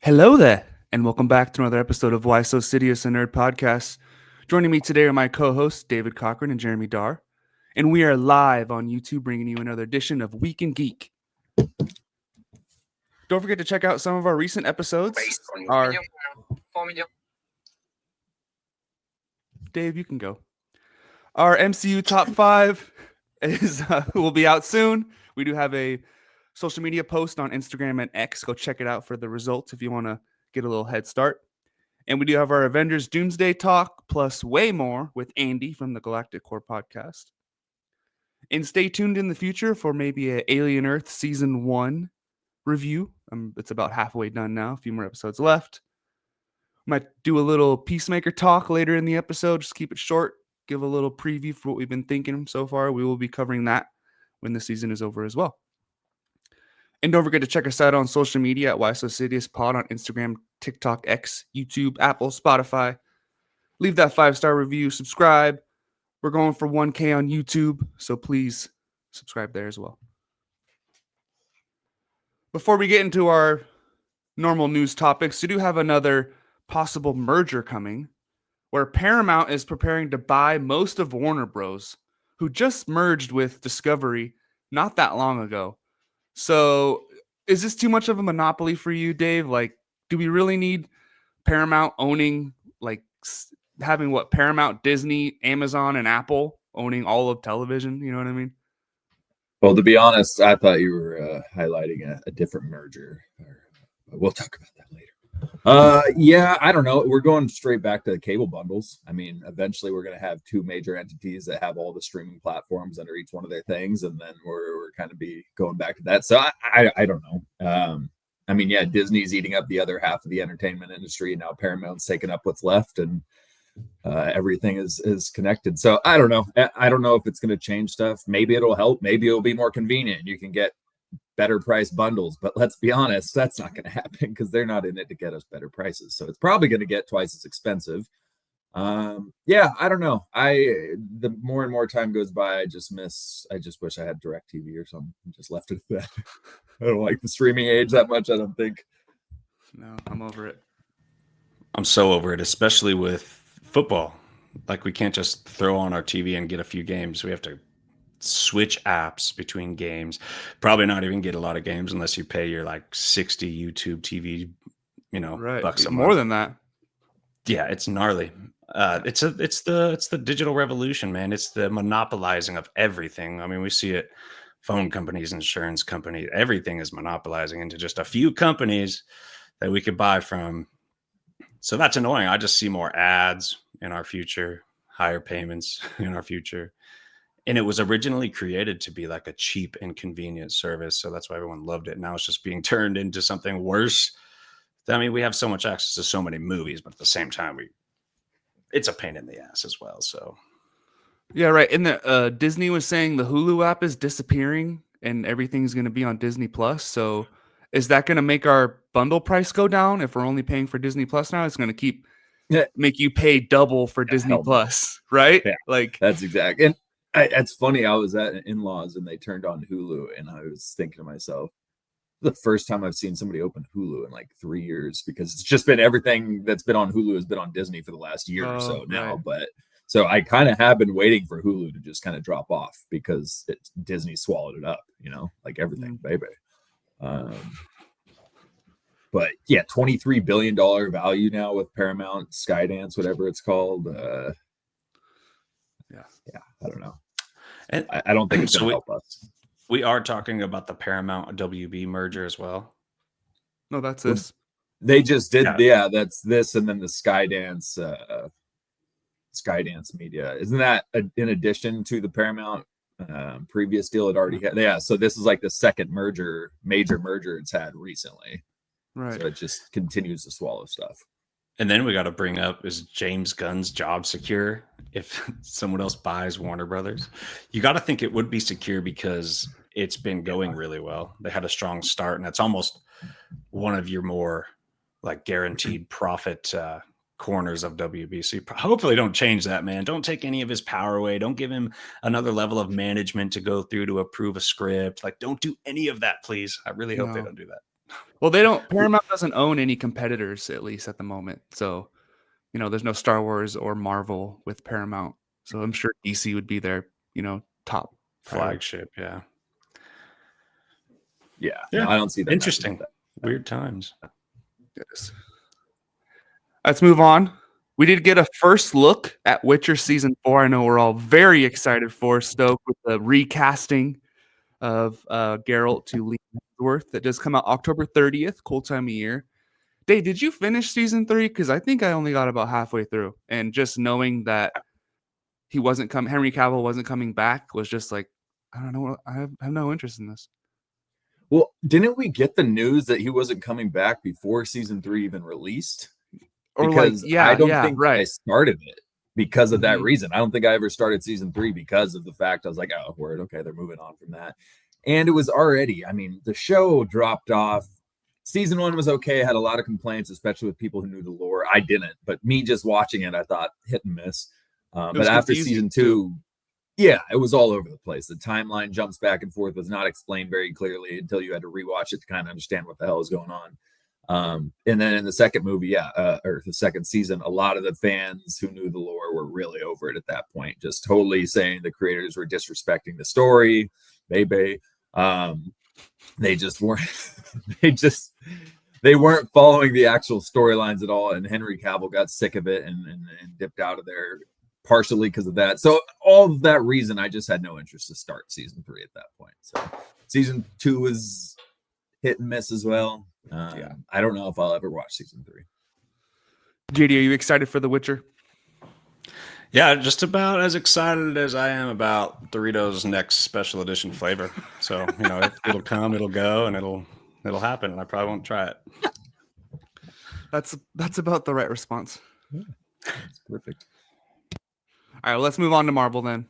Hello there, and welcome back to another episode of Why So Serious, a Nerd Podcast. Joining me today are my co-hosts, David Cochran and Jeremy Darr, and we are live on YouTube bringing you another edition of Week in Geek. Don't forget to check out some of our recent episodes. Dave, you can go. Our MCU Top 5 will be out soon. We do have a social media post on Instagram and X. Go check it out for the results if you want to get a little head start. And we do have our Avengers Doomsday Talk, plus way more with Andy from the Galactic Core podcast. And stay tuned in the future for maybe an Alien Earth Season 1 review. It's about halfway done now, a few more episodes left. Might do a little Peacemaker talk later in the episode, just keep it short, give a little preview for what we've been thinking so far. We will be covering that when the season is over as well. And don't forget to check us out on social media at Why So Serious Pod on Instagram, TikTok, X, YouTube, Apple, Spotify. Leave that 5-star review, subscribe. We're going for 1K on YouTube, so please subscribe there as well. Before we get into our normal news topics, we do have another possible merger coming where Paramount is preparing to buy most of Warner Bros., who just merged with Discovery not that long ago. So is this too much of a monopoly for you, Dave? Like, do we really need Paramount owning, like, having what, Paramount, Disney, Amazon, and Apple owning all of television? You know what I mean? Well, to be honest, I thought you were highlighting a different merger. We'll talk about that later. Yeah, I don't know. We're going straight back to the cable bundles. I mean, eventually we're going to have two major entities that have all the streaming platforms under each one of their things, and then we're kind of be going back to that. So I don't know. I mean, yeah, Disney's eating up the other half of the entertainment industry, and now Paramount's taking up what's left, and everything is connected. So I don't know. I don't know if it's going to change stuff. Maybe it'll help. Maybe it'll be more convenient. You can get better price bundles, but let's be honest, that's not going to happen because they're not in it to get us better prices. So it's probably going to get twice as expensive. Yeah, I don't know. The more and more time goes by, I just wish I had DirecTV or something. Just left it at that. I don't like the streaming age that much, I don't think. No, I'm over it. I'm so over it, especially with football. Like, we can't just throw on our TV and get a few games. We have to switch apps between games. Probably not even get a lot of games unless you pay your like 60 YouTube TV, right, bucks a more month. than that. Yeah, it's gnarly. It's the digital revolution, man. It's the monopolizing of everything. I mean, we see it. Phone companies, insurance companies, everything is monopolizing into just a few companies that we could buy from. So that's annoying. I just see more ads in our future, higher payments in our future. And it was originally created to be like a cheap and convenient service. So that's why everyone loved it. Now it's just being turned into something worse. I mean, we have so much access to so many movies, but at the same time, it's a pain in the ass as well. So, yeah, right. And the Disney was saying the Hulu app is disappearing and everything's going to be on Disney Plus. So is that going to make our bundle price go down if we're only paying for Disney Plus now? It's going to make you pay double for Disney Plus, right? Yeah, like that's exactly. And it's funny. I was at in-laws and they turned on Hulu, and I was thinking to myself, the first time I've seen somebody open Hulu in like 3 years, because it's just been everything that's been on Hulu has been on Disney for the last year or so now. Right. But so I kind of have been waiting for Hulu to just kind of drop off because Disney swallowed it up, like everything, baby. But yeah, $23 billion value now with Paramount, Skydance, whatever it's called. Yeah, I don't know. And I don't think it's going to help us. We are talking about the Paramount WB merger as well. No, that's this. They just did. Yeah, that's this. And then the Skydance Media. Isn't that in addition to the Paramount previous deal it already had? Yeah. So this is like the second major merger it's had recently. Right. So it just continues to swallow stuff. And then we got to bring up, is James Gunn's job secure if someone else buys Warner Brothers? You got to think it would be secure because it's been going really well. They had a strong start, and that's almost one of your more like guaranteed profit corners of WB. So you hopefully don't change that, man. Don't take any of his power away. Don't give him another level of management to go through to approve a script. Like, don't do any of that, please. I really hope they don't do that. Well, they don't. Paramount doesn't own any competitors, at least at the moment. So, there's no Star Wars or Marvel with Paramount. So I'm sure DC would be their, top priority. Flagship. Yeah. Yeah. No, I don't see that. Interesting. Weird times. Yes. Let's move on. We did get a first look at Witcher season 4. I know we're all very excited for, stoked with the recasting of Geralt to Lee Hemsworth that does come out October 30th. Cool time of year. Dave, did you finish season 3? Because I think I only got about halfway through, and just knowing that Henry Cavill wasn't coming back was just like, I don't know. I have no interest in this. Well, didn't we get the news that he wasn't coming back before season 3 even released? Or because I don't think right. I started it because of that reason. I don't think I ever started season 3 because of the fact I was like, oh, word, okay, they're moving on from that. And it was already, the show dropped off. Season 1 was okay. I had a lot of complaints, especially with people who knew the lore. I didn't, but me just watching it, I thought hit and miss. But after season 2, yeah, it was all over the place. The timeline jumps back and forth, was not explained very clearly until you had to rewatch it to kind of understand what the hell is going on. And then in the second movie, or the second season, a lot of the fans who knew the lore were really over it at that point, just totally saying the creators were disrespecting the story. Baby, they just weren't. They weren't following the actual storylines at all. And Henry Cavill got sick of it and dipped out of there, partially because of that. So all of that reason, I just had no interest to start season 3 at that point. So season 2 was hit and miss as well. I don't know if I'll ever watch season 3. JD, are you excited for The Witcher? Yeah, just about as excited as I am about Doritos' next special edition flavor. So, it'll come, it'll go, and it'll happen, and I probably won't try it. That's about the right response. Yeah, that's perfect. All right, well, let's move on to Marvel then.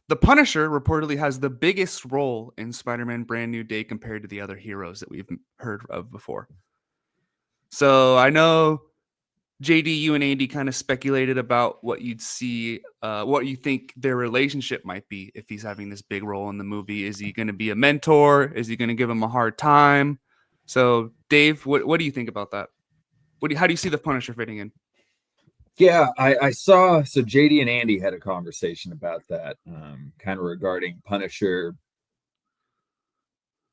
The Punisher reportedly has the biggest role in Spider-Man Brand New Day compared to the other heroes that we've heard of before. So I know, JD, you and Andy kind of speculated about what you'd see, what you think their relationship might be if he's having this big role in the movie. Is he going to be a mentor? Is he going to give him a hard time? So, Dave, what do you think about that? How do you see the Punisher fitting in? Yeah, I saw, so JD and Andy had a conversation about that, kind of regarding Punisher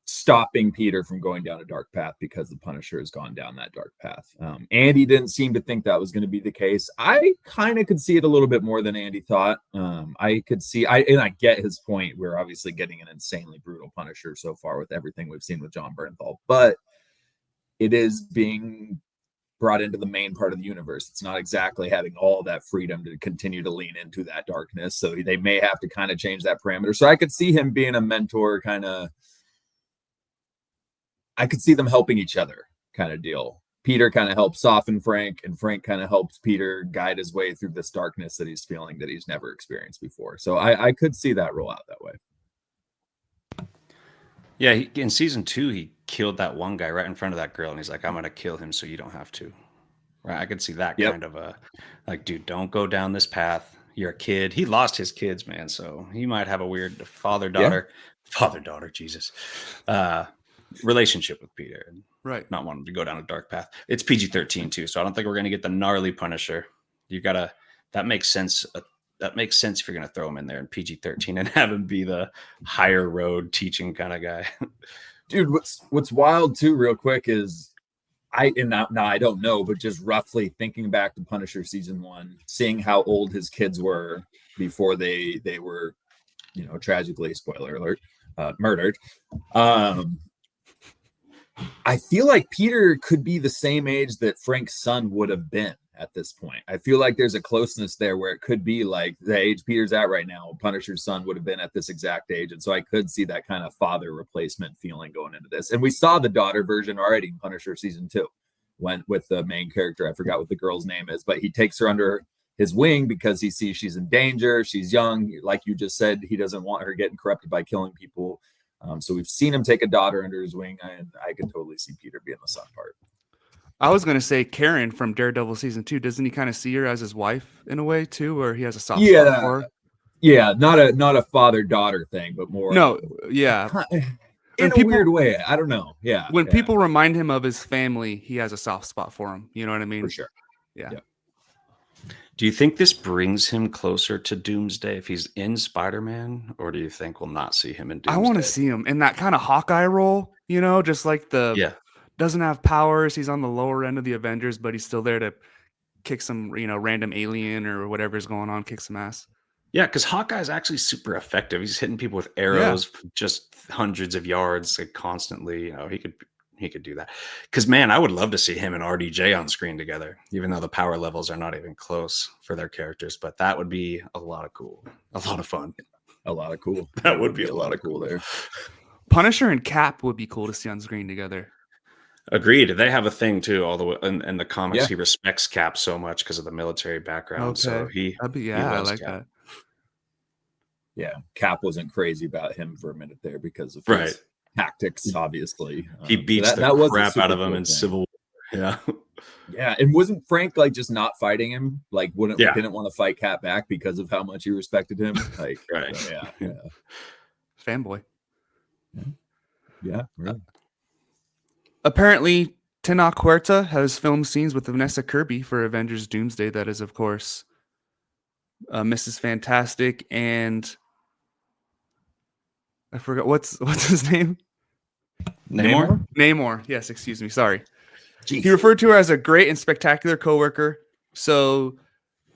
stopping Peter from going down a dark path because the Punisher has gone down that dark path. Andy didn't seem to think that was going to be the case. I kind of could see it a little bit more than Andy thought. I could see, and I get his point. We're obviously getting an insanely brutal Punisher so far with everything we've seen with John Bernthal, but it is being brought into the main part of the universe. It's not exactly having all that freedom to continue to lean into that darkness. So they may have to kind of change that parameter. So I could see him being a mentor, I could see them helping each other kind of deal. Peter kind of helps soften Frank, and Frank kind of helps Peter guide his way through this darkness that he's feeling that he's never experienced before. So I could see that roll out that way. Yeah, in season 2, he killed that one guy right in front of that girl, and he's like, I'm going to kill him so you don't have to. Right? I could see that kind of dude, don't go down this path. You're a kid. He lost his kids, man, so he might have a weird father-daughter, Jesus, relationship with Peter. Right. Not wanting to go down a dark path. It's PG-13 too, so I don't think we're going to get the gnarly Punisher. That makes sense. That makes sense if you're going to throw him in there in PG-13 and have him be the higher road teaching kind of guy. Dude, what's wild too, real quick, is I don't know, but just roughly thinking back to Punisher season 1, seeing how old his kids were before they were, tragically, spoiler alert, murdered. I feel like Peter could be the same age that Frank's son would have been at this point. I feel like there's a closeness there where it could be like the age Peter's at right now, Punisher's son would have been at this exact age. And so I could see that kind of father replacement feeling going into this. And we saw the daughter version already in Punisher season 2, went with the main character. I forgot what the girl's name is, but he takes her under his wing because he sees she's in danger. She's young. Like you just said, he doesn't want her getting corrupted by killing people. So we've seen him take a daughter under his wing, and I could totally see Peter being the son part. I was going to say Karen from Daredevil season 2. Doesn't he kind of see her as his wife in a way too, or he has a soft spot for her? Yeah, not a father-daughter thing, but more. No, yeah. in a weird way. I don't know. Yeah. When yeah, people remind him of his family, he has a soft spot for him. You know what I mean? for sure. Yeah. Do you think this brings him closer to Doomsday if he's in Spider-Man, or do you think we'll not see him in Doomsday? I want to see him in that kind of Hawkeye role, you know, just like doesn't have powers. He's on the lower end of the Avengers, but he's still there to kick some, you know, random alien or whatever's going on, kick some ass. Yeah, because Hawkeye is actually super effective. He's hitting people with arrows just hundreds of yards like, constantly. You know, he could do that. Because man, I would love to see him and RDJ on screen together, even though the power levels are not even close for their characters. But that would be a lot of fun. A lot of cool. That would be a lot of cool there. Punisher and Cap would be cool to see on screen together. Agreed. They have a thing too. All the way in the comics, he respects Cap so much because of the military background. Okay. So he I like Cap. that. Yeah, Cap wasn't crazy about him for a minute there because of his tactics. Obviously, he beats the crap out of him in Civil War. Yeah, yeah. And wasn't Frank like just not fighting him? Like, didn't want to fight Cap back because of how much he respected him. Like, yeah. Fanboy. Yeah, really. Apparently, Tenoch Huerta has filmed scenes with Vanessa Kirby for Avengers Doomsday. That is, of course, Mrs. Fantastic and I forgot what's his name. Namor. Yes, excuse me. Sorry. Jeez. He referred to her as a great and spectacular coworker. So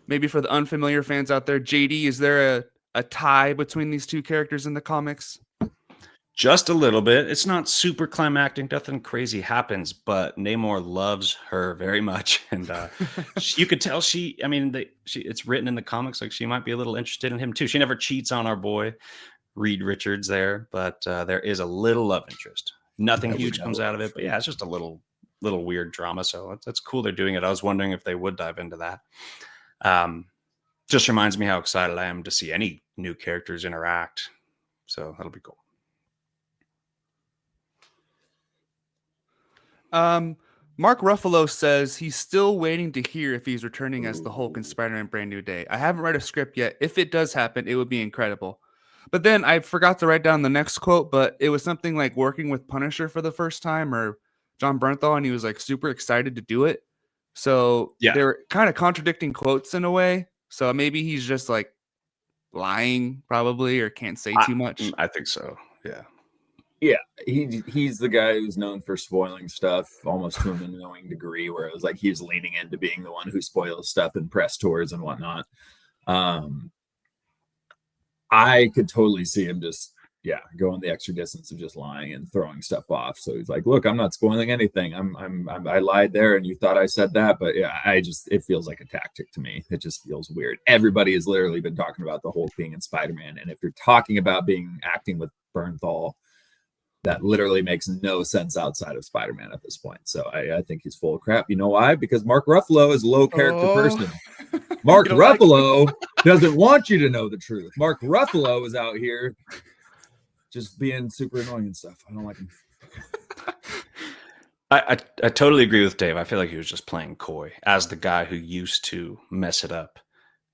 maybe for the unfamiliar fans out there, JD, is there a tie between these two characters in the comics? Just a little bit. It's not super climactic. Nothing crazy happens, but Namor loves her very much. And you could tell it's written in the comics like she might be a little interested in him too. She never cheats on our boy, Reed Richards there, but there is a little love interest. Nothing huge comes out of it, but yeah, it's just a little weird drama. So that's cool they're doing it. I was wondering if they would dive into that. Just reminds me how excited I am to see any new characters interact. So that'll be cool. Mark Ruffalo says he's still waiting to hear if he's returning as the Hulk in Spider-Man Brand New Day. I haven't read a script yet. If it does happen, it would be incredible. But then I forgot to write down the next quote, but it was something like working with Punisher for the first time or John Bernthal, and he was like super excited to do it. So they're kind of contradicting quotes in a way. So maybe he's just like lying probably or can't say too much. I think so. Yeah. Yeah, he's the guy who's known for spoiling stuff almost to an annoying degree, where it was like he was leaning into being the one who spoils stuff in press tours and whatnot. I could totally see him just going the extra distance of just lying and throwing stuff off. So he's like, "Look, I'm not spoiling anything. I lied there, and you thought I said that, but yeah, it feels like a tactic to me. It just feels weird. Everybody has literally been talking about the Hulk being in Spider-Man, and if you're talking about acting with Bernthal, that literally makes no sense outside of Spider-Man at this point. So I think he's full of crap. You know why? Because Mark Ruffalo is a low character person. Mark Ruffalo doesn't want you to know the truth. Mark Ruffalo is out here just being super annoying and stuff. I don't like him. I totally agree with Dave. I feel like he was just playing coy as the guy who used to mess it up.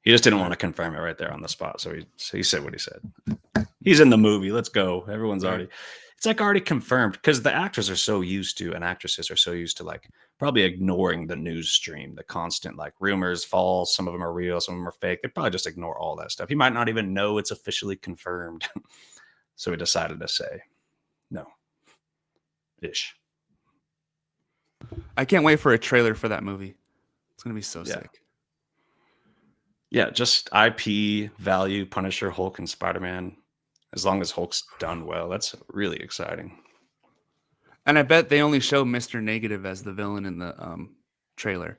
He just didn't want to confirm it right there on the spot. So he said what he said. He's in the movie. Let's go. Everyone's already... It's like already confirmed because the actors are so used to and actresses are so used to like probably ignoring the news stream, the constant like rumors, false. Some of them are real, some of them are fake. They probably just ignore all that stuff. He might not even know it's officially confirmed. So he decided to say no. Ish. I can't wait for a trailer for that movie. It's going to be so sick. Yeah, just IP value, Punisher, Hulk, and Spider-Man. As long as Hulk's done well, that's really exciting. And I bet they only show Mr. Negative as the villain in the trailer.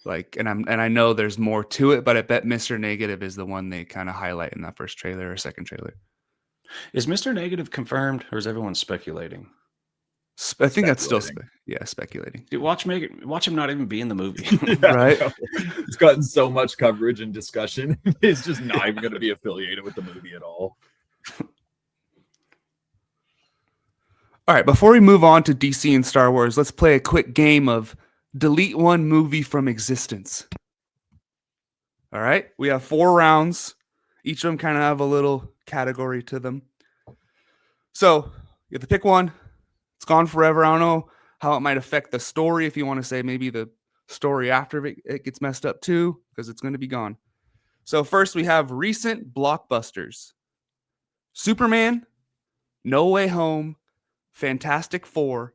Like, and I know there's more to it, but I bet Mr. Negative is the one they kind of highlight in that first trailer or second trailer. Is Mr. Negative confirmed, or is everyone speculating? I think that's still speculating. Dude, watch him not even be in the movie. Right? It's gotten so much coverage and discussion. It's just not even going to be affiliated with the movie at all. All right, before we move on to DC and Star Wars, let's play a quick game of delete one movie from existence. All right, we have 4 rounds. Each of them kind of have a little category to them. So You have to pick one. It's gone forever. I don't know how it might affect the story. If you want to say maybe the story after it gets messed up too, because it's going to be gone. So first we have recent blockbusters: Superman, No Way Home, Fantastic Four,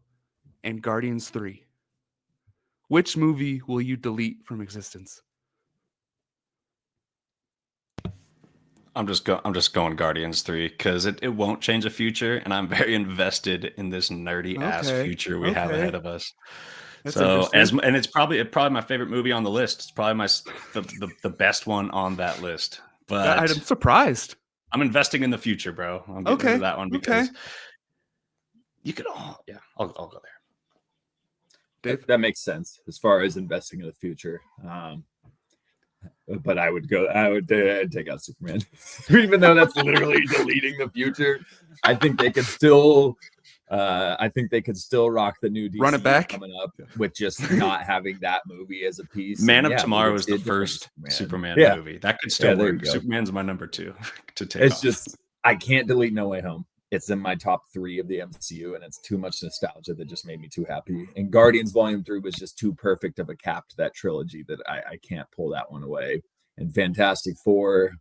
and Guardians 3. Which movie will you delete from existence? I'm just going Guardians 3 because it won't change the future, and I'm very invested in this nerdy ass Okay, future we have okay. ahead of us. That's So interesting. and it's probably my favorite movie on the list. It's probably the best one on that list. But I'm surprised. I'm investing in the future, bro. I'm getting rid of that one because you could I'll go there. Dave? That makes sense as far as investing in the future. But I would take out Superman, even though that's literally deleting the future. I think they could still rock the new DC Run it back coming up with just not having that movie as a piece. Man And of Tomorrow is the first Superman movie. That could still work. Superman's my number 2 to take. It's just I can't delete No Way Home. It's in my top 3 of the MCU, and it's too much nostalgia that just made me too happy. And Guardians Volume 3 was just too perfect of a cap to that trilogy that I can't pull that one away. And Fantastic Four,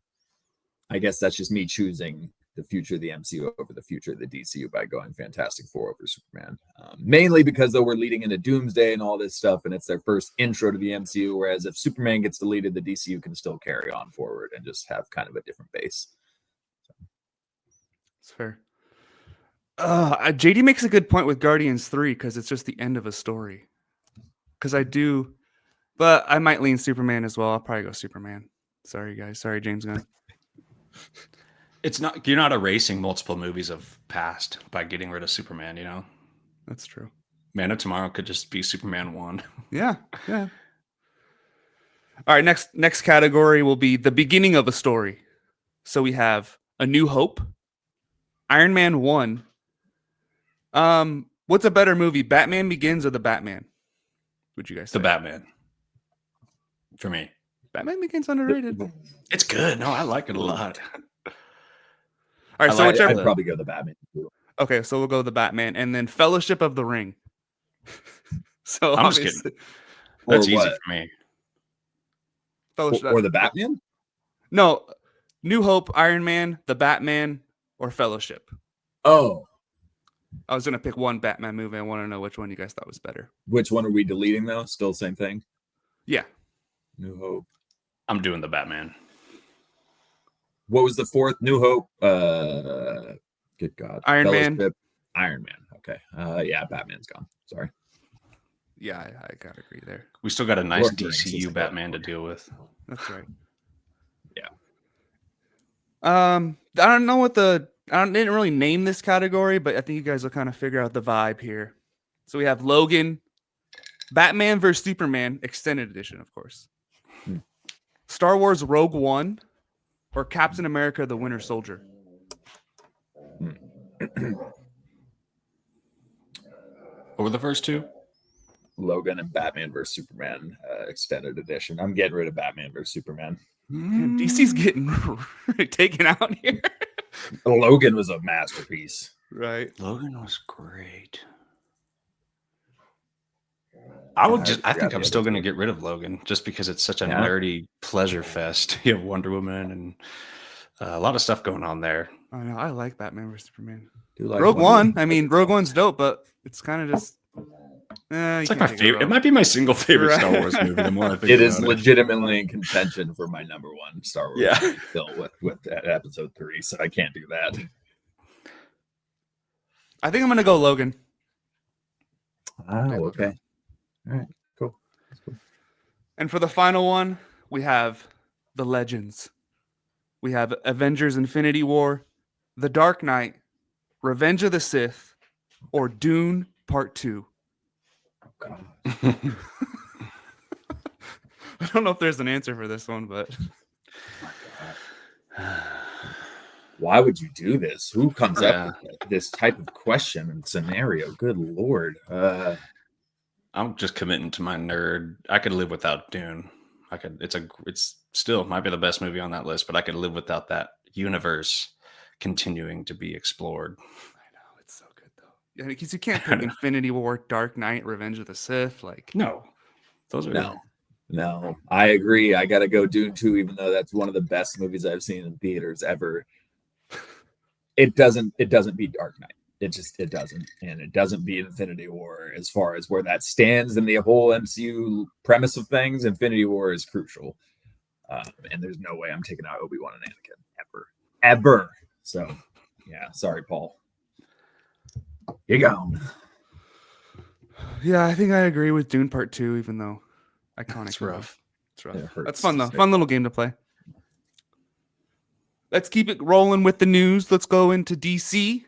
I guess that's just me choosing the future of the MCU over the future of the DCU by going Fantastic Four over Superman. Mainly because though we're leading into Doomsday and all this stuff, and it's their first intro to the MCU, whereas if Superman gets deleted, the DCU can still carry on forward and just have kind of a different base. It's fair. JD makes a good point with Guardians 3 because it's just the end of a story. Because but I might lean Superman as well. I'll probably go Superman. Sorry, guys. Sorry, James Gunn. You're not erasing multiple movies of past by getting rid of Superman, you know? That's true. Man of Tomorrow could just be Superman 1. Yeah. All right, next category will be the beginning of a story. So we have A New Hope, Iron Man 1. What's a better movie, Batman Begins or The Batman? Would you guys say? The Batman. For me. Batman Begins underrated. It's good. No, I like it a lot. All right, so whichever. I'd probably go the Batman. Okay, so we'll go the Batman, and then Fellowship of the Ring. So I'm just kidding. That's easy for me. Fellowship or the Batman? No, New Hope, Iron Man, the Batman, or Fellowship. Oh. I was going to pick one Batman movie. I want to know which one you guys thought was better. Which one are we deleting, though? Still same thing? Yeah. New Hope. I'm doing the Batman. What was the fourth? New Hope. Good God. Iron Man. Iron Man. Okay. Yeah, Batman's gone. Sorry. Yeah, I got to agree there. We still got a nice DCU Batman to deal with. That's right. Yeah. I don't know I didn't really name this category, but I think you guys will kind of figure out the vibe here. So we have Logan, Batman vs. Superman, Extended Edition, of course. Star Wars Rogue One, or Captain America the Winter Soldier. What were the first two? Logan and Batman vs. Superman Extended Edition. I'm getting rid of Batman vs. Superman. Man, DC's getting taken out here. Logan was a masterpiece. Right. Logan was great. I think I'm still going to get rid of Logan just because it's such a nerdy pleasure fest. You have Wonder Woman and a lot of stuff going on there. I know. I like Batman vs. Superman. Rogue One. I mean, Rogue One's dope, but it's kind of just. It's like my favorite. It might be my single favorite Star Wars movie. The more I think it is legitimately in contention for my number one Star Wars. Yeah, film with episode 3, so I can't do that. I think I'm gonna go Logan. Oh, okay. All right, cool. That's cool. And for the final one, we have the Legends. We have Avengers: Infinity War, The Dark Knight, Revenge of the Sith, or Dune Part 2. God. I don't know if there's an answer for this one, but why would you do this? Who comes up with this type of question and scenario? Good Lord. I'm just committing to my nerd. I could live without Dune. It's still might be the best movie on that list, but I could live without that universe continuing to be explored. I know, it's so good Because you can't pick Infinity War, Dark Knight, Revenge of the Sith. Like, No, those are No, I agree. I gotta go Dune 2, even though that's one of the best movies I've seen in theaters ever. It doesn't beat Dark Knight. It doesn't. And it doesn't beat Infinity War as far as where that stands in the whole MCU premise of things. Infinity War is crucial. And there's no way I'm taking out Obi-Wan and Anakin ever. So yeah, sorry, Paul. You go. Yeah, I think I agree with Dune Part 2, even though iconic. It's rough. It's rough. That's fun though. Fun little game to play. Let's keep it rolling with the news. Let's go into DC.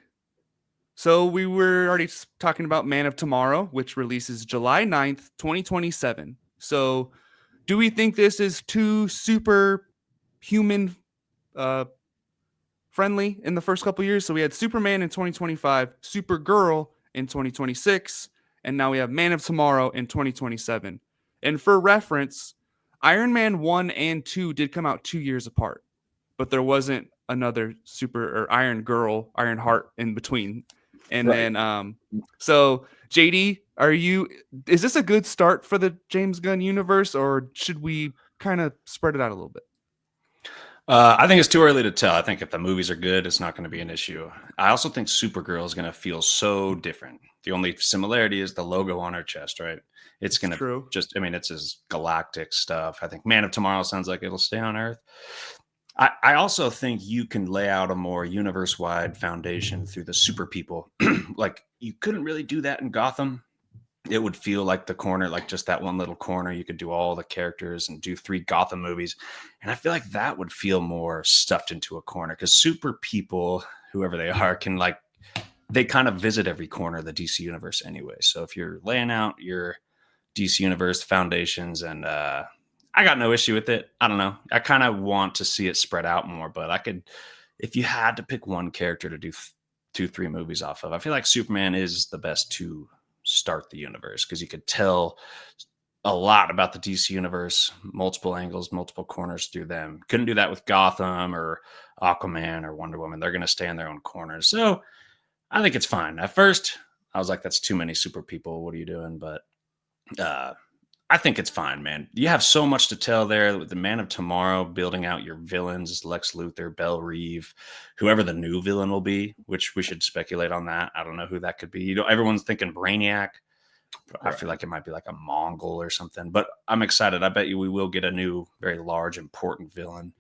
So we were already talking about Man of Tomorrow, which releases July 9th, 2027. So do we think this is too super human friendly in the first couple years? So we had Superman in 2025, Supergirl in 2026, and now we have Man of Tomorrow in 2027. And for reference, Iron Man 1 and 2 did come out 2 years apart, but there wasn't another Iron Girl, Iron Heart in between. And then, so JD, is this a good start for the James Gunn universe, or should we kind of spread it out a little bit? I think it's too early to tell. I think if the movies are good, it's not going to be an issue. I also think Supergirl is going to feel so different. The only similarity is the logo on her chest, right? It's going to it's his galactic stuff. I think Man of Tomorrow sounds like it'll stay on Earth. I also think you can lay out a more universe-wide foundation through the super people. Like, you couldn't really do that in Gotham. It would feel like the corner, like just that one little corner. You could do all the characters and do 3 Gotham movies. And I feel like that would feel more stuffed into a corner, because super people, whoever they are, they kind of visit every corner of the DC universe anyway. So if you're laying out your DC universe foundations, and I got no issue with it. I don't know. I kind of want to see it spread out more, but I could, if you had to pick one character to do 2-3 movies off of, I feel like Superman is the best to start the universe, because you could tell a lot about the DC universe, multiple angles, multiple corners through them. Couldn't do that with Gotham or Aquaman or Wonder Woman. They're going to stay in their own corners. So I think it's fine. At first, I was like, that's too many super people. What are you doing? But I think it's fine, man. You have so much to tell there with the Man of Tomorrow, building out your villains, Lex Luthor, Belle Reeve, whoever the new villain will be, which we should speculate on that. I don't know who that could be. Everyone's thinking Brainiac. I feel like it might be like a Mongol or something, but I'm excited. I bet you we will get a new, very large, important villain.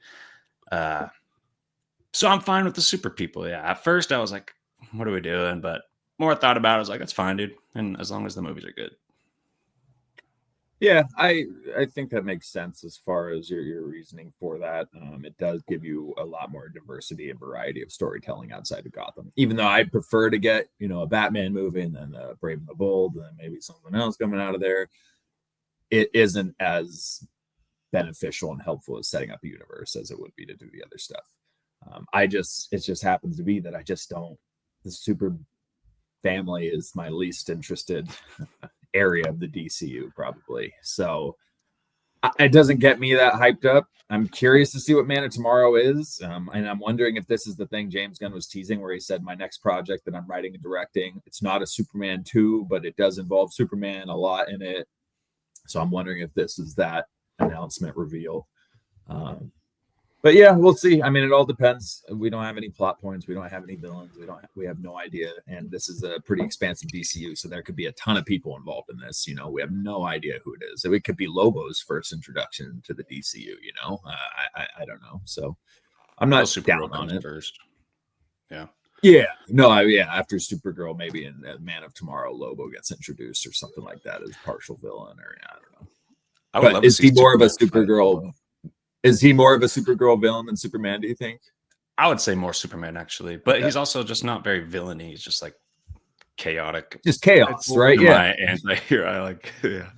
So I'm fine with the super people. Yeah. At first I was like, what are we doing? But more I thought about it, I was like, that's fine, dude. And as long as the movies are good. Yeah, I think that makes sense as far as your reasoning for that. It does give you a lot more diversity and variety of storytelling outside of Gotham. Even though I prefer to get, a Batman movie and then Brave and the Bold and then maybe something else coming out of there, it isn't as beneficial and helpful as setting up a universe as it would be to do the other stuff. It just happens to be that I just don't. The super family is my least interested area of the DCU, probably. So it doesn't get me that hyped up. I'm curious to see what Man of Tomorrow is, and I'm wondering if this is the thing James Gunn was teasing, where he said, my next project that I'm writing and directing, it's not a Superman 2, but it does involve Superman a lot in it. So I'm wondering if this is that announcement reveal. But yeah, we'll see. I mean, it all depends. We don't have any plot points. We don't have any villains. We have no idea. And this is a pretty expansive DCU, so there could be a ton of people involved in this. We have no idea who it is. It could be Lobo's first introduction to the DCU. I don't know. So I'm not down on it first. Yeah. Yeah. No. After Supergirl, maybe in Man of Tomorrow, Lobo gets introduced or something like that as partial villain, or I don't know. But is he more of a Supergirl? Is he more of a Supergirl villain than Superman, do you think? I would say more Superman, actually. But he's also just not very villainy. He's just like chaotic. Just chaos, right? Yeah. My anti-hero. Yeah.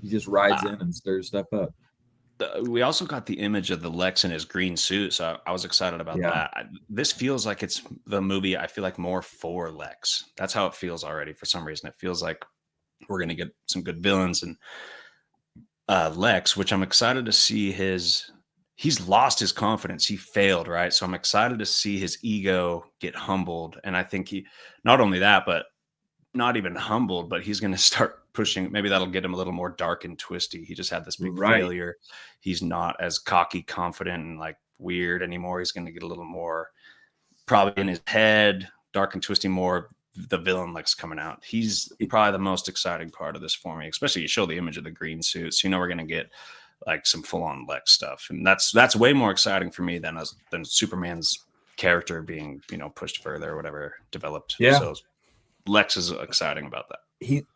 He just rides in and stirs stuff up. We also got the image of the Lex in his green suit, so I was excited about that. This feels like it's the movie, I feel like, more for Lex. That's how it feels already for some reason. It feels like we're going to get some good villains, and Lex, which I'm excited to see he's lost his confidence. He failed, right? So I'm excited to see his ego get humbled. And I think not only that, but not even humbled, but he's going to start pushing. Maybe that'll get him a little more dark and twisty. He just had this big failure. He's not as cocky, confident, and like weird anymore. He's going to get a little more probably in his head, dark and twisty, more the villain Lex coming out. He's probably the most exciting part of this for me, especially you show the image of the green suits. We're going to get like some full-on Lex stuff. And that's way more exciting for me than Superman's character being, pushed further or whatever, developed. Yeah. So Lex is exciting about that.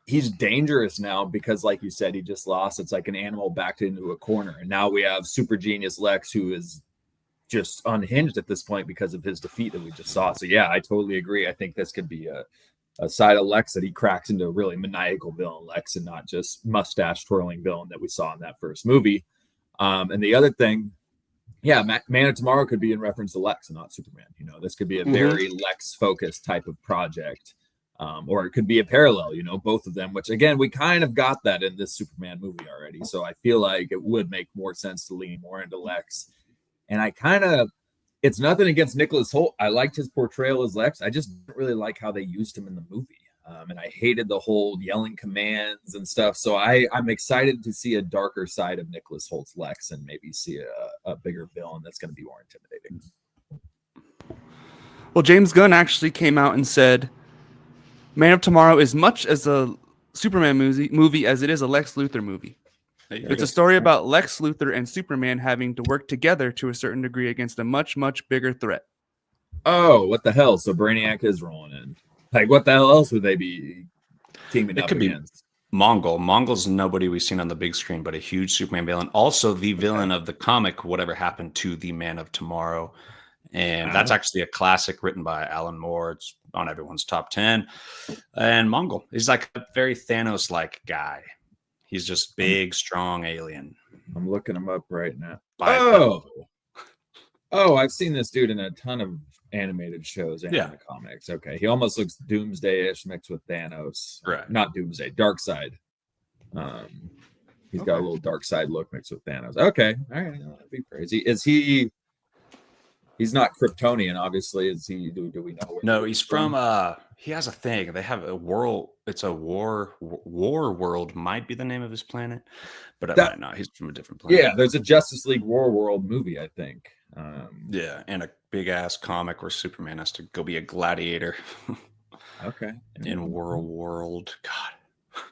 He's dangerous now because, like you said, he just lost. It's like an animal backed into a corner. And now we have super genius Lex, who is just unhinged at this point because of his defeat that we just saw. So yeah, I totally agree. I think this could be a side of Lex that he cracks into a really maniacal villain Lex and not just mustache twirling villain that we saw in that first movie. And the other thing, yeah, Man of Tomorrow could be in reference to Lex and not Superman. This could be a very Lex focused type of project. Or it could be a parallel, both of them, which again, we kind of got that in this Superman movie already. So I feel like it would make more sense to lean more into Lex. And it's nothing against Nicholas Hoult. I liked his portrayal as Lex. I just didn't really like how they used him in the movie. And I hated the whole yelling commands and stuff. So I'm excited to see a darker side of Nicholas Holt's Lex and maybe see a bigger villain that's going to be more intimidating. Well, James Gunn actually came out and said, Man of Tomorrow is much as a Superman movie as it is a Lex Luthor movie. It's a story about Lex Luthor and Superman having to work together to a certain degree against a much, much bigger threat. Oh, what the hell? So Brainiac is rolling in. Like, what the hell else would they be teaming up against? Mongol. Mongol's nobody we've seen on the big screen, but a huge Superman villain. Also the villain of the comic, Whatever Happened to the Man of Tomorrow. And that's actually a classic written by Alan Moore. It's on everyone's top 10. And Mongol, he's like a very Thanos-like guy. He's just big, strong alien. I'm looking him up right now. Bipedal. Oh, I've seen this dude in a ton of animated shows and in the comics. Okay. He almost looks Doomsday-ish mixed with Thanos. Right. Not Doomsday, Darkseid. He's got a little Darkseid look mixed with Thanos. Okay. All right. That'd be crazy. Is he... He's not Kryptonian, obviously. Is he? Do we know? No, he's from. He has a thing. They have a world. It's a war world. Might be the name of his planet, but it might not. He's from a different planet. Yeah, there's a Justice League War World movie, I think. Yeah, and a big ass comic where Superman has to go be a gladiator. Okay. In War World, God,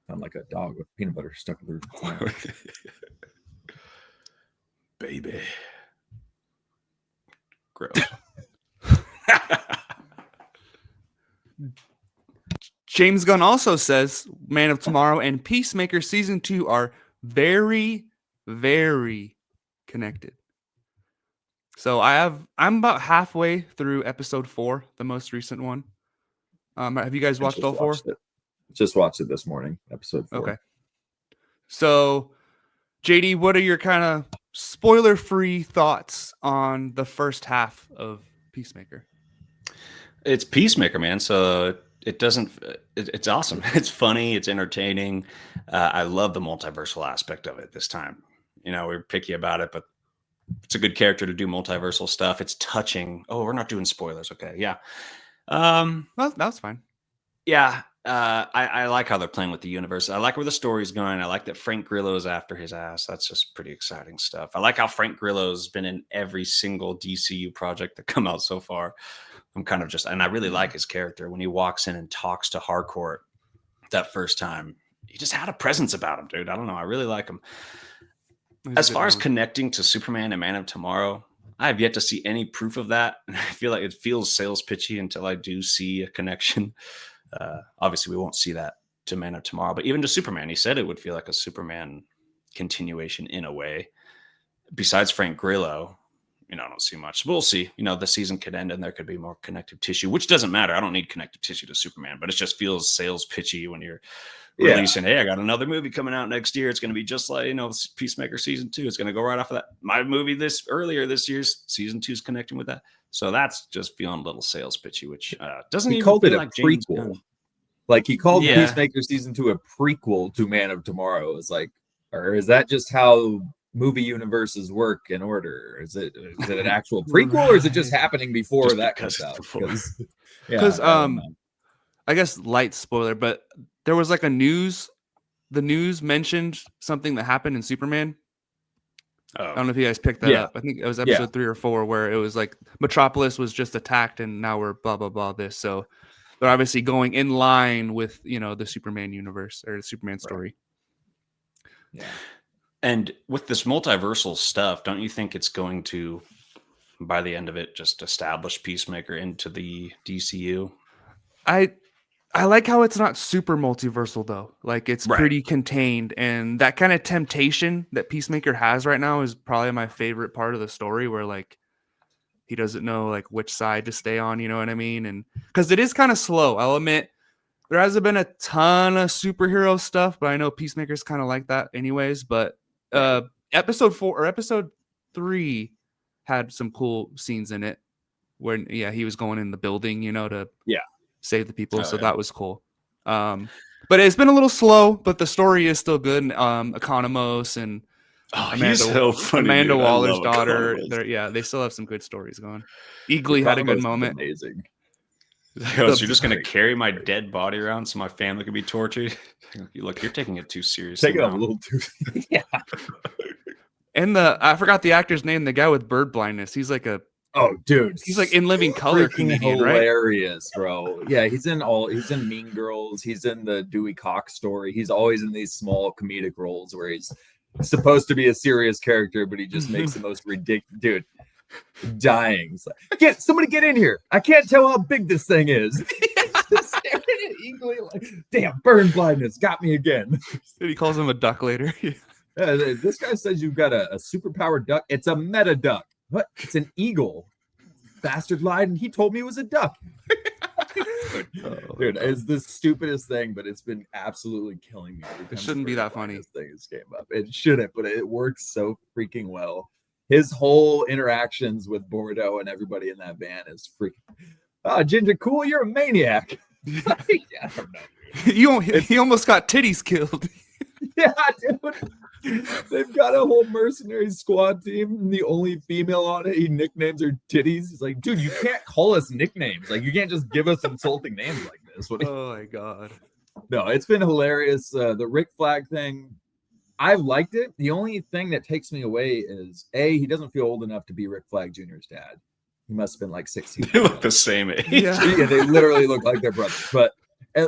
sound like a dog with peanut butter stuck in their baby. Gross. James Gunn also says Man of Tomorrow and Peacemaker season 2 are very, very connected. So I'm about halfway through episode 4, the most recent one. Have you guys watched all 4? Just watched it this morning, episode 4. Okay. So, JD, what are your kind of spoiler-free thoughts on the first half of Peacemaker? It's Peacemaker, man. So it doesn't. It's awesome. It's funny. It's entertaining. I love the multiversal aspect of it this time. We're picky about it, but it's a good character to do multiversal stuff. It's touching. Oh, we're not doing spoilers. Okay, yeah. Well, that's fine. Yeah. I like how they're playing with the universe. I like where the story's going. I like that Frank Grillo's after his ass. That's just pretty exciting stuff. I like how Frank Grillo's been in every single DCU project that come out so far. I'm kind of and I really like his character when he walks in and talks to Harcourt that first time. He just had a presence about him, dude. I don't know. I really like him. As far as connecting to Superman and Man of Tomorrow, I have yet to see any proof of that. And I feel like it feels sales pitchy until I do see a connection. Obviously, we won't see that to Man of Tomorrow, but even to Superman, he said it would feel like a Superman continuation in a way. Besides Frank Grillo, I don't see much. We'll see. The season could end and there could be more connective tissue, which doesn't matter. I don't need connective tissue to Superman, but it just feels sales pitchy when you're releasing, hey, I got another movie coming out next year. It's going to be just like, Peacemaker season 2. It's going to go right off of that. My movie earlier this year's season 2 is connecting with that. So that's just feeling a little sales pitchy, which doesn't he even called feel it a like James prequel. Gunn. Like he called Peacemaker season 2 a prequel to Man of Tomorrow. It's like, or is that just how movie universes work in order? Is it an actual prequel or is it just happening before that comes out? Because I guess light spoiler, but there was like the news mentioned something that happened in Superman. I don't know if you guys picked that Yeah. up. I think it was episode 3 or 4 where it was like Metropolis was just attacked and now we're blah blah blah this. So they're obviously going in line with, the Superman universe or the Superman story. Yeah. And with this multiversal stuff, don't you think it's going to, by the end of it, just establish Peacemaker into the DCU? I like how it's not super multiversal though. Like it's Right. pretty contained, and that kind of temptation that Peacemaker has right now is probably my favorite part of the story, where like he doesn't know like which side to stay on, you know what I mean? And because it is kind of slow, I'll admit there hasn't been a ton of superhero stuff, but I know Peacemaker's kind of like that anyways. But episode 4 or episode 3 had some cool scenes in it when he was going in the building, to save the people. So that was cool. But it's been a little slow, but the story is still good. Economos and he's so funny, Amanda dude. Waller's daughter. They still have some good stories going. Eagly had a good moment. Amazing. So you're just going to carry my dead body around so my family can be tortured? Look, you're taking it too seriously. Taking it a little too. Yeah. And I forgot the actor's name. The guy with bird blindness. He's like dude, he's like in Living Color comedian, right? Hilarious, bro. Yeah, he's in Mean Girls. He's in the Dewey Cox Story. He's always in these small comedic roles where he's supposed to be a serious character, but he just makes the most ridiculous. Dude, dying. It's like, somebody get in here. I can't tell how big this thing is. Staring at eagerly like, damn, burn blindness got me again. He calls him a duck later. This guy says you've got a superpowered duck. It's a meta duck. What? It's an eagle. Bastard lied, and he told me it was a duck. Dude, it's the stupidest thing, but it's been absolutely killing me. It shouldn't be that funny. This thing has came up. It shouldn't, but it works so freaking well. His whole interactions with Bordeaux and everybody in that van is freaking. Ginger Cool, you're a maniac. I don't know. He almost got titties killed. Yeah, dude. They've got a whole mercenary squad team, and the only female on it, he nicknames her titties. He's like, dude, you can't call us nicknames. Like, you can't just give us insulting names like this. Oh my god. No, it's been hilarious. The Rick Flag thing, I've liked it. The only thing that takes me away is he doesn't feel old enough to be Rick Flag Jr.'s dad. He must have been like 16. They look the same age. Yeah, they literally look like they're brothers. But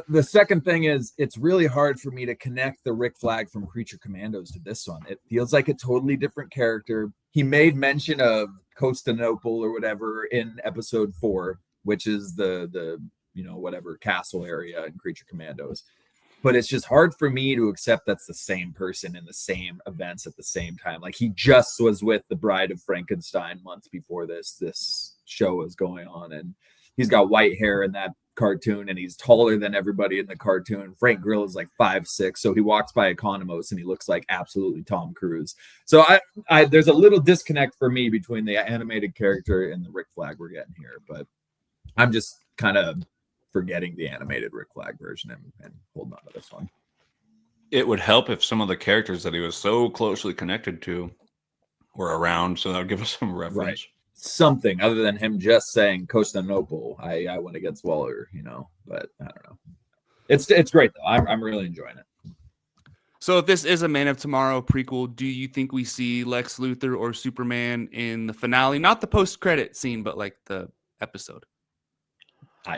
the second thing is, it's really hard for me to connect the Rick Flag from Creature Commandos to this one. It feels like a totally different character. He made mention of Constantinople or whatever in episode 4, which is the whatever castle area in Creature Commandos. But it's just hard for me to accept that's the same person in the same events at the same time. Like, he just was with the Bride of Frankenstein months before this show was going on, and he's got white hair in that cartoon, and he's taller than everybody in the cartoon. Frank Grill is like 5'6", so he walks by Economos and he looks like absolutely Tom Cruise. So I there's a little disconnect for me between the animated character and the Rick Flag we're getting here, but I'm just kind of forgetting the animated Rick Flag version and holding on to this one. It would help if some of the characters that he was so closely connected to were around, so that would give us some reference. Right. Something other than him just saying Constantinople. I went against Waller, but I don't know. It's great though. I'm really enjoying it. So if this is a Man of Tomorrow prequel, do you think we see Lex Luthor or Superman in the finale? Not the post-credit scene, but like the episode.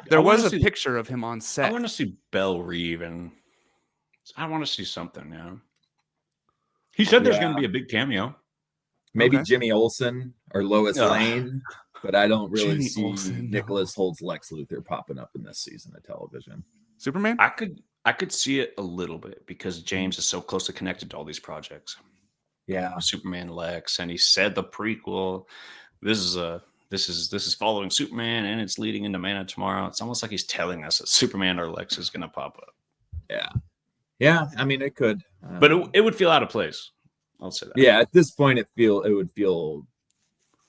There was a picture of him on set. I want to see Belle Reeve, and I want to see something. Yeah, he said there's going to be a big cameo. Maybe Jimmy Olsen or Lois Lane, but I don't really see Nicholas Holt's Lex Luthor popping up in this season of television. Superman? I could see it a little bit because James is so closely connected to all these projects. Yeah, Superman, Lex, and he said the prequel. This is following Superman, and it's leading into Man of Tomorrow. It's almost like he's telling us that Superman or Lex is going to pop up. Yeah. I mean, it could, but it would feel out of place. I'll say that. Yeah, at this point, it would feel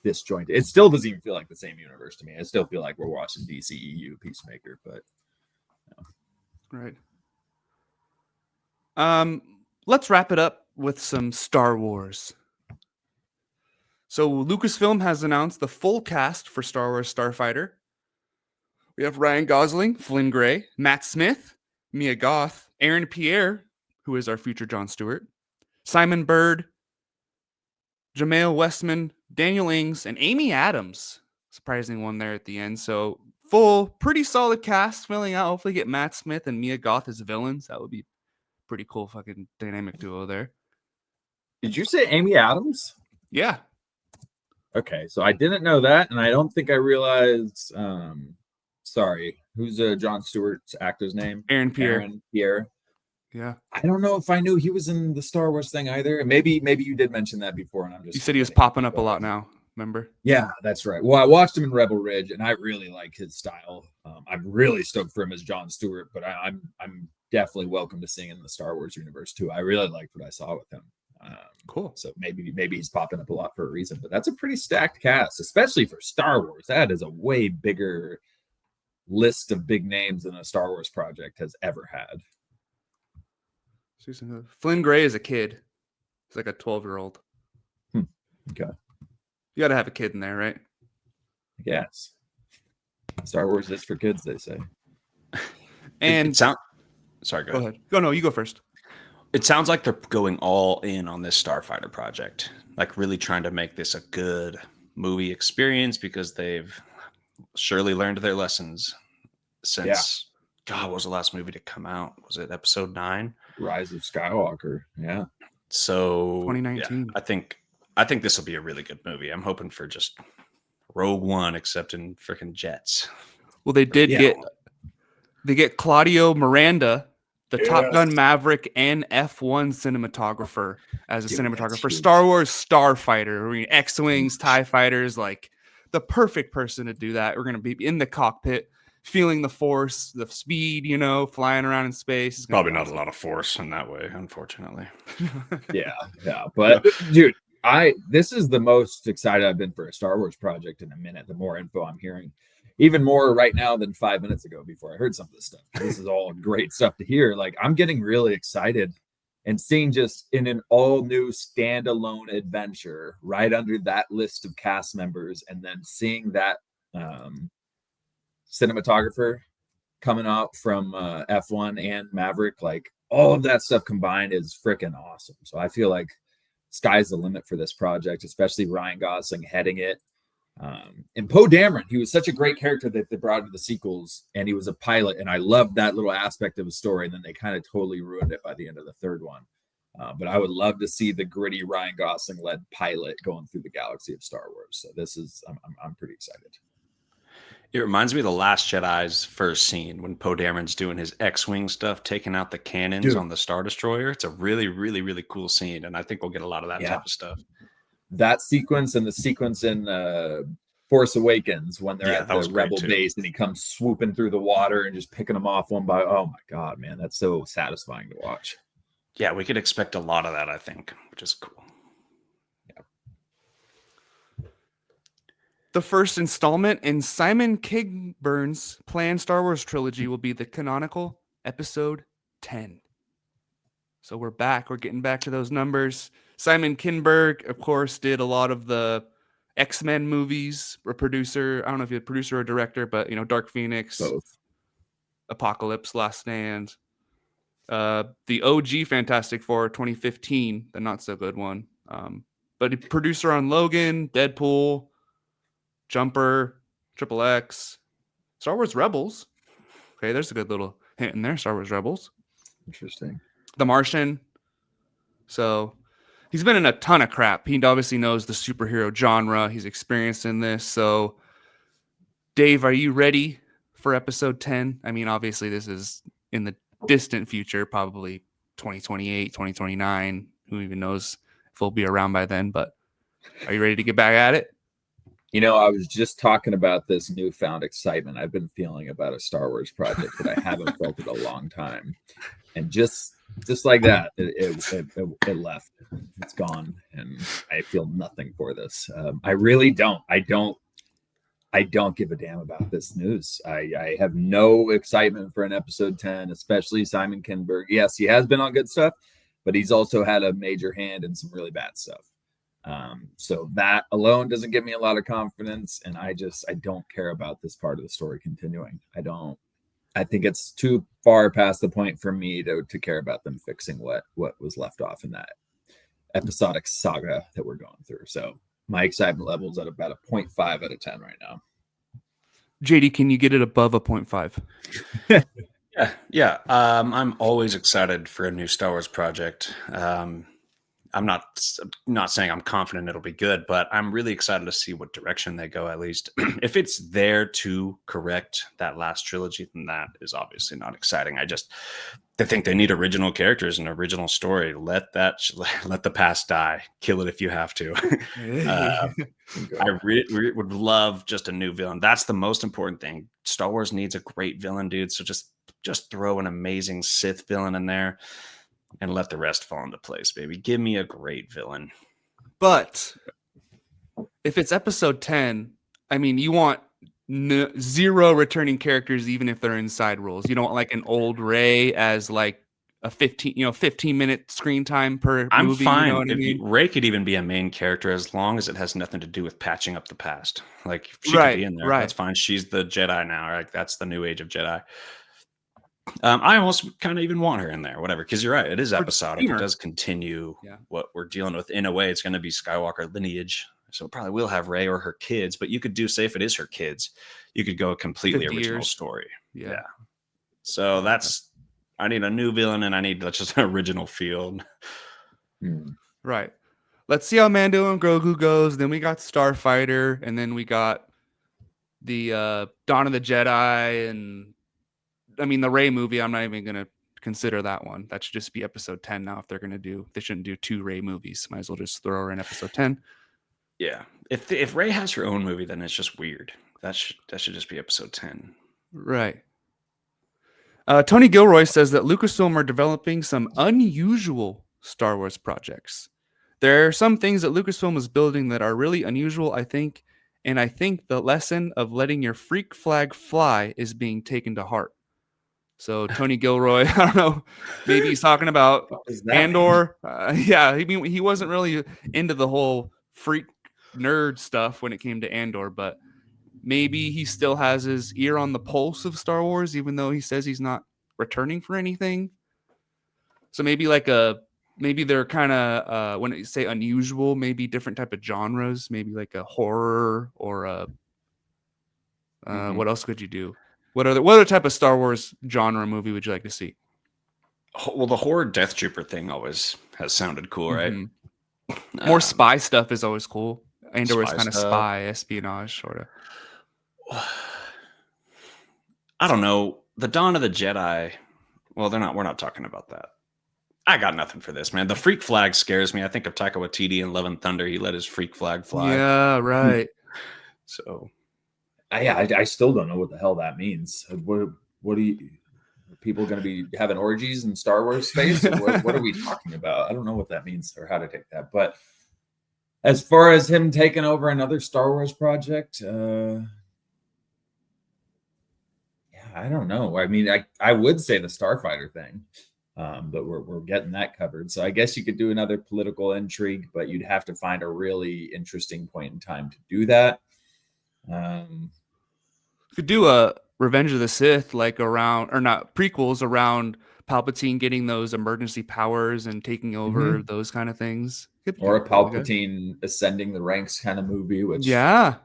disjointed. It still doesn't even feel like the same universe to me. I still feel like we're watching DCEU Peacemaker, but right. Let's wrap it up with some Star Wars. So Lucasfilm has announced the full cast for Star Wars Starfighter. We have Ryan Gosling, Flynn Gray, Matt Smith, Mia Goth, Aaron Pierre, who is our future Jon Stewart, Simon Bird, Jamail Westman, Daniel Ings, and Amy Adams. Surprising one there at the end. So pretty solid cast filling out. Hopefully get Matt Smith and Mia Goth as villains. That would be pretty cool fucking dynamic duo there. Did you say Amy Adams? Yeah. Okay, so I didn't know that, and I don't think I realized. Sorry, who's Jon Stewart's actor's name? Aaron Pierre. Aaron Pierre. Yeah. I don't know if I knew he was in the Star Wars thing either. Maybe you did mention that before, and I'm just. You said he was popping up a lot now. Remember? Yeah, that's right. Well, I watched him in Rebel Ridge, and I really like his style. I'm really stoked for him as Jon Stewart, but I'm definitely welcome to seeing in the Star Wars universe too. I really liked what I saw with him. Cool. So maybe he's popping up a lot for a reason, but that's a pretty stacked cast, especially for Star Wars. That is a way bigger list of big names than a Star Wars project has ever had. Flynn Gray is a kid. He's like a 12-year-old. Okay. You got to have a kid in there, right? Yes. Star Wars is for kids, they say. And sorry, go ahead. Go, no, you go first. It sounds like they're going all in on this Starfighter project, like really trying to make this a good movie experience because they've surely learned their lessons since, God, what was the last movie to come out? Was it episode 9? Rise of Skywalker. Yeah. So 2019. Yeah, I think this will be a really good movie. I'm hoping for just Rogue One, except in freaking jets. Well, they get Claudio Miranda, the Top Gun Maverick and F1 cinematographer as a cinematographer. Star Wars Starfighter, X-Wings, TIE fighters, like the perfect person to do that. We're going to be in the cockpit, feeling the force, the speed, flying around in space. Probably not a lot of force in that way, unfortunately. Yeah. But dude, this is the most excited I've been for a Star Wars project in a minute. The more info I'm hearing, even more right now than 5 minutes ago before I heard some of this stuff. This is all great stuff to hear. Like, I'm getting really excited and seeing just in an all new standalone adventure right under that list of cast members, and then seeing that cinematographer coming out from F1 and Maverick, like all of that stuff combined is freaking awesome. So I feel like sky's the limit for this project, especially Ryan Gosling heading it. And Poe Dameron, he was such a great character that they brought into the sequels, and he was a pilot, and I loved that little aspect of the story, and then they kind of totally ruined it by the end of the third one. But I would love to see the gritty Ryan Gosling led pilot going through the galaxy of Star Wars. So this is, I'm pretty excited. It reminds me of The Last Jedi's first scene when Poe Dameron's doing his X-Wing stuff, taking out the cannons on the Star Destroyer. It's a really, really, really cool scene, and I think we'll get a lot of that type of stuff. That sequence and the sequence in Force Awakens when they're at the Rebel base and he comes swooping through the water and just picking them off one by. Oh my God, man, that's so satisfying to watch. Yeah, we could expect a lot of that, I think, which is cool. Yeah. The first installment in Simon Kinburn's planned Star Wars trilogy will be the canonical episode 10. So we're back. We're getting back to those numbers. Simon Kinberg, of course, did a lot of the X-Men movies. A producer. I don't know if he's a producer or director, but Dark Phoenix, both. Apocalypse, Last Stand, the OG Fantastic Four 2015, the not so good one. But a producer on Logan, Deadpool, Jumper, Triple X, Star Wars Rebels. Okay, there's a good little hint in there. Star Wars Rebels. Interesting. The Martian. So he's been in a ton of crap. He obviously knows the superhero genre. He's experienced in this. So, Dave, are you ready for episode 10? I mean, obviously, this is in the distant future, probably 2028, 2029. Who even knows if we'll be around by then. But are you ready to get back at it? I was just talking about this newfound excitement I've been feeling about a Star Wars project that I haven't felt in a long time. And just like that, it left. It's gone, and I feel nothing for this. I really don't. I don't give a damn about this news. I have no excitement for an episode 10, especially Simon Kinberg. Yes, he has been on good stuff, but he's also had a major hand in some really bad stuff. So that alone doesn't give me a lot of confidence, and I don't care about this part of the story continuing. I think it's too far past the point for me to care about them fixing what was left off in that episodic saga that we're going through. So my excitement level is at about a 0.5 out of 10 right now. JD, can you get it above a 0.5? Yeah. I'm always excited for a new Star Wars project. I'm not saying I'm confident it'll be good, but I'm really excited to see what direction they go, at least. If it's there to correct that last trilogy, then that is obviously not exciting. I think they need original characters and original story. Let the past die. Kill it if you have to. I would love just a new villain. That's the most important thing. Star Wars needs a great villain, dude. So just throw an amazing Sith villain in there and let the rest fall into place, baby. Give me a great villain. But if it's episode 10, I mean, you want zero returning characters, even if they're inside roles. You don't want like an old Rey as like a 15-minute screen time per I'm movie. fine. You know what I mean? Rey could even be a main character as long as it has nothing to do with patching up the past. Like she Right, could be in there. right. That's fine. She's the Jedi now. Right? That's the new age of Jedi. I almost kind of even want her in there, whatever, because you're right. It is episodic. It does continue what we're dealing with. In a way, it's going to be Skywalker lineage. So it probably will have Rey or her kids, but you could do, say if it is her kids, you could go a completely 50 original years. story. Yeah. So I need a new villain and I need just an original feel. Right. Let's see how Mando and Grogu goes. Then we got Starfighter, and then we got the Dawn of the Jedi, and I mean the Rey movie. I'm not even gonna consider that one. That should just be episode 10 now. If they're gonna they shouldn't do 2 Rey movies. Might as well just throw her in episode 10. Yeah. If Rey has her own movie, then it's just weird. That should just be episode 10. Right. Tony Gilroy says that Lucasfilm are developing some unusual Star Wars projects. There are some things that Lucasfilm is building that are really unusual, I think, and I think the lesson of letting your freak flag fly is being taken to heart. So Tony Gilroy, I don't know, maybe he's talking about Andor. Yeah, he wasn't really into the whole freak nerd stuff when it came to Andor, but maybe he still has his ear on the pulse of Star Wars, even though he says he's not returning for anything. So maybe maybe they're kind of when you say unusual, maybe different type of genres, maybe like a horror or a what else could you do? What other type of Star Wars genre movie would you like to see? Well, the horror Death Trooper thing always has sounded cool, right? More spy stuff is always cool. Andor is kind of stuff. spy, espionage, sort of. I don't know. The Dawn of the Jedi. Well, we're not talking about that. I got nothing for this, man. The freak flag scares me. I think of Taika Waititi in Love and Thunder. He let his freak flag fly. Yeah, right. So, I still don't know what the hell that means. What are people going to be having orgies in Star Wars space? What are we talking about? I don't know what that means or how to take that. But as far as him taking over another Star Wars project, I don't know. I mean, I would say the Starfighter thing, but we're getting that covered. So I guess you could do another political intrigue, but you'd have to find a really interesting point in time to do that. Could do a Revenge of the Sith, like around, or not, prequels around Palpatine getting those emergency powers and taking over those kind of things. Or a Palpatine ascending the ranks kind of movie, which would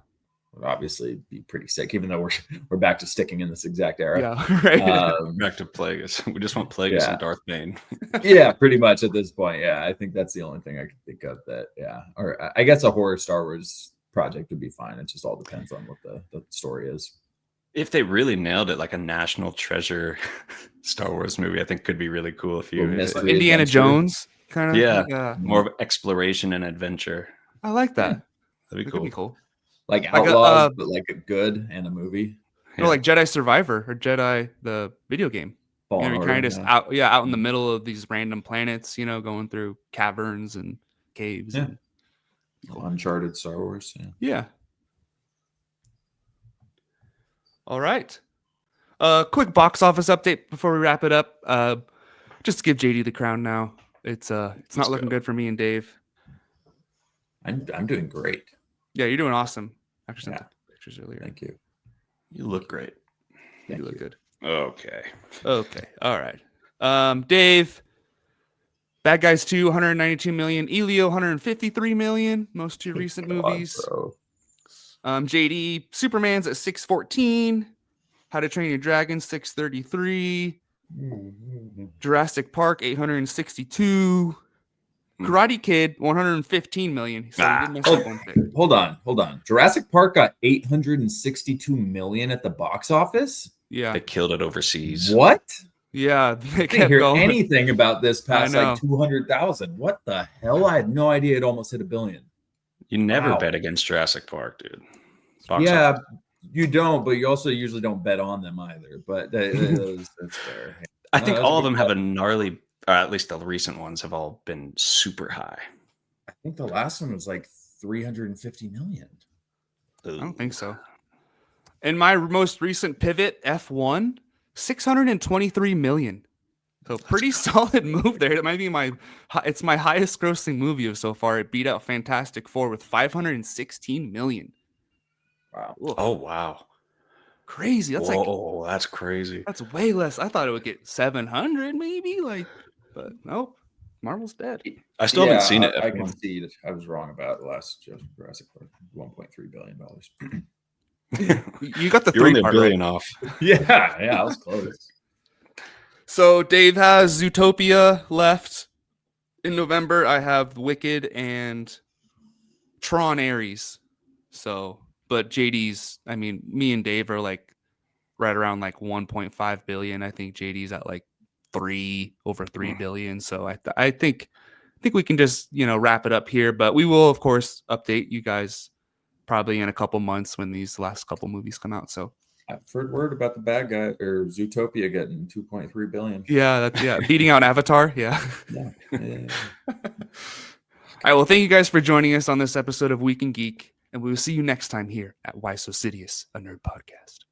obviously be pretty sick, even though we're back to sticking in this exact era. Yeah, right. Back to Plagueis. We just want Plagueis and Darth Bane. Yeah, pretty much at this point. Yeah, I think that's the only thing I can think of that. Yeah, or I guess a horror Star Wars project would be fine. It just all depends on what the story is. If they really nailed it, like a National Treasure Star Wars movie, I think could be really cool. If you Indiana adventure. Jones kind of, more of exploration and adventure. I like that. That'd be Could be cool. Like Outlaws, but like a good and a movie. No, like Jedi Survivor or Jedi the video game. Fallen you're kind of just out in the middle of these random planets, going through caverns and caves. Yeah. Uncharted Star Wars. Yeah. All right. Quick box office update before we wrap it up. Just to give JD the crown now. It's not looking good for me and Dave. I'm doing great. Yeah, you're doing awesome. Actually, sent Yeah. the pictures earlier. Thank you. You look great. You look good. Okay. Okay. All right. Dave. Bad Guys 2, 192 million. Elio, 153 million. Most two recent movies. Bro. JD, Superman's at 614. How to Train Your Dragon, 633. Jurassic Park, 862. Karate Kid, 115 million. So he did mess up one thing. Hold on. Jurassic Park got 862 million at the box office. Yeah. They killed it overseas. What? Yeah. They I didn't kept hear going. anything about this past I know. like 200,000. What the hell? I had no idea it almost hit $1 billion. You never Wow. bet against Jurassic Park, dude. Box Yeah, office. you don't, but you also usually don't bet on them either. But that's fair. I think that's all a of good them have call. a gnarly, or at least the recent ones have all been super high. I think the last one was like 350 million. I don't think so. In my most recent pivot, F1, 623 million. So pretty solid move there. It might be it's my highest grossing movie of so far. It beat out Fantastic Four with 516 million. Wow. Oof. Oh, wow. Crazy. That's That's crazy. that's way less. I thought it would get 700 maybe, but nope. Marvel's dead. I still haven't seen it. I F1. concede. I was wrong about the last Jurassic Park. $1.3 billion. You got the You're only three a part billion right. off. Yeah, I was close. So Dave has Zootopia left in November. I have Wicked and Tron Ares. So, but JD's, I mean, me and Dave are like right around like 1.5 billion. I think JD's at like over 3 billion. So I think we can just, wrap it up here, but we will of course update you guys probably in a couple months when these last couple movies come out. So I've heard word about the bad guy or Zootopia getting 2.3 billion. yeah, beating out Avatar. Yeah. Yeah. All right. Well, thank you guys for joining us on this episode of Week in Geek, and we will see you next time here at Why So Sidious, a nerd podcast.